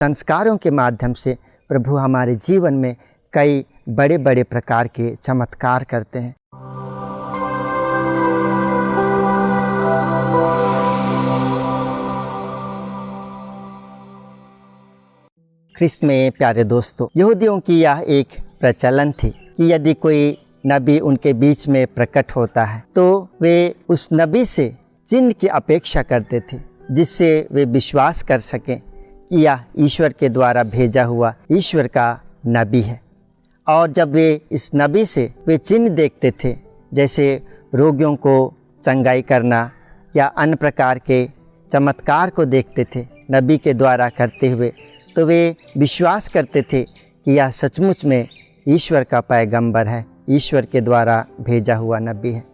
संस्कारों के माध्यम से प्रभु हमारे जीवन में कई बड़े बड़े प्रकार के चमत्कार करते हैं। ख्रिस्त में प्यारे दोस्तों, यहूदियों की यह एक प्रचलन थी कि यदि कोई नबी उनके बीच में प्रकट होता है तो वे उस नबी से चिन्ह की अपेक्षा करते थे, जिससे वे विश्वास कर सकें कि यह ईश्वर के द्वारा भेजा हुआ ईश्वर का नबी है। और जब वे इस नबी से वे चिन्ह देखते थे, जैसे रोगियों को चंगाई करना या अन्य प्रकार के चमत्कार को देखते थे नबी के द्वारा करते हुए, तो वे विश्वास करते थे कि यह सचमुच में ईश्वर का पैगंबर है, ईश्वर के द्वारा भेजा हुआ नबी है।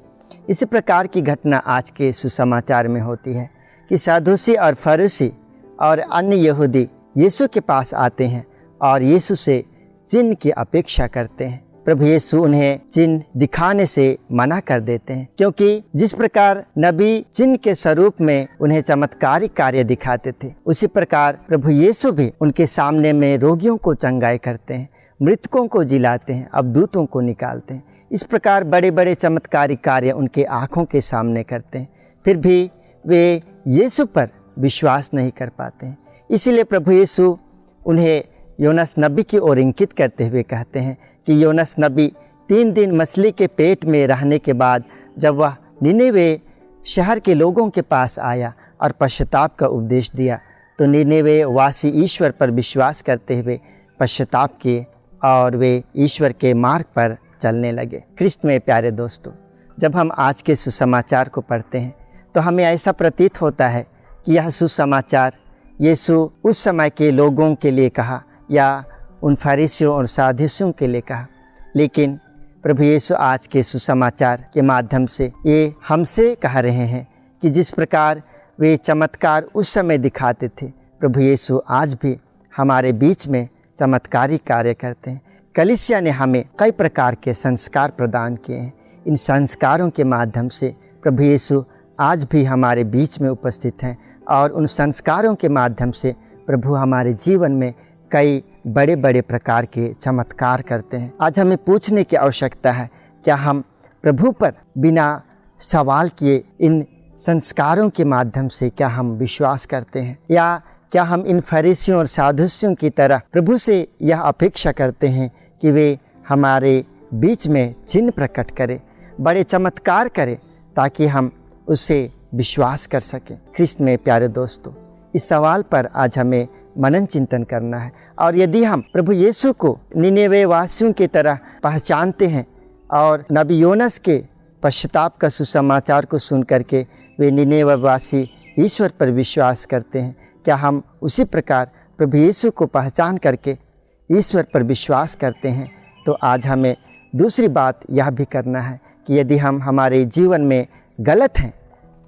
इसी प्रकार की घटना आज के सुसमाचार में होती है कि सादूसी और फरीसी और अन्य यहूदी यीशु के पास आते हैं और यीशु से चिन्ह की अपेक्षा करते हैं। प्रभु यीशु उन्हें चिन्ह दिखाने से मना कर देते हैं, क्योंकि जिस प्रकार नबी चिन्ह के स्वरूप में उन्हें चमत्कारिक कार्य दिखाते थे, उसी प्रकार प्रभु यीशु भी उनके सामने में रोगियों को चंगाई करते हैं, मृतकों को जिलाते हैं, अबदूतों को निकालते हैं। इस प्रकार बड़े बड़े चमत्कारिक कार्य उनके आँखों के सामने करते हैं, फिर भी वे यीशु पर विश्वास नहीं कर पाते हैं। इसीलिए प्रभु यीशु उन्हें योनास नबी की ओर इंगित करते हुए कहते हैं कि योनास नबी 3 दिन मछली के पेट में रहने के बाद जब वह निनेवे शहर के लोगों के पास आया और पश्चाताप का उपदेश दिया, तो निनेवे वासी ईश्वर पर विश्वास करते हुए पश्चाताप किए और वे ईश्वर के मार्ग पर चलने लगे। ख्रिस्त में प्यारे दोस्तों, जब हम आज के सुसमाचार को पढ़ते हैं तो हमें ऐसा प्रतीत होता है कि यह सुसमाचार यीशु उस समय के लोगों के लिए कहा या उन फरीसियों और सादूसियों के लिए कहा, लेकिन प्रभु यीशु आज के सुसमाचार के माध्यम से ये हमसे कह रहे हैं कि जिस प्रकार वे चमत्कार उस समय दिखाते थे, प्रभु यीशु आज भी हमारे बीच में चमत्कारी कार्य करते हैं। कलीसिया ने हमें कई प्रकार के संस्कार प्रदान किए हैं। इन संस्कारों के माध्यम से प्रभु यीशु आज भी हमारे बीच में उपस्थित हैं और उन संस्कारों के माध्यम से प्रभु हमारे जीवन में कई बड़े बड़े प्रकार के चमत्कार करते हैं। आज हमें पूछने की आवश्यकता है, क्या हम प्रभु पर बिना सवाल किए इन संस्कारों के माध्यम से क्या हम विश्वास करते हैं, या क्या हम इन फरीसियों और सादूसियों की तरह प्रभु से यह अपेक्षा करते हैं कि वे हमारे बीच में चिन्ह प्रकट करें, बड़े चमत्कार करें, ताकि हम उससे विश्वास कर सकें। ख्रिस्त में प्यारे दोस्तों, इस सवाल पर आज हमें मनन चिंतन करना है। और यदि हम प्रभु यीशु को निनेवे वासियों की तरह पहचानते हैं और नबी योनास के पश्चाताप का सुसमाचार को सुन करके वे निनेवे वासी ईश्वर पर विश्वास करते हैं, क्या हम उसी प्रकार प्रभु यीशु को पहचान करके ईश्वर पर विश्वास करते हैं? तो आज हमें दूसरी बात यह भी करना है कि यदि हम हमारे जीवन में गलत हैं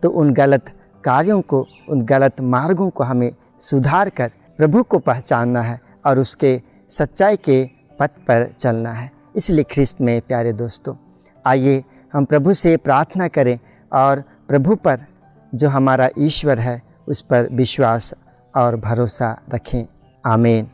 तो उन गलत कार्यों को, उन गलत मार्गों को हमें सुधार कर प्रभु को पहचानना है और उसके सच्चाई के पथ पर चलना है। इसलिए ख्रिस्त में प्यारे दोस्तों, आइए हम प्रभु से प्रार्थना करें और प्रभु पर, जो हमारा ईश्वर है, उस पर विश्वास और भरोसा रखें। आमीन।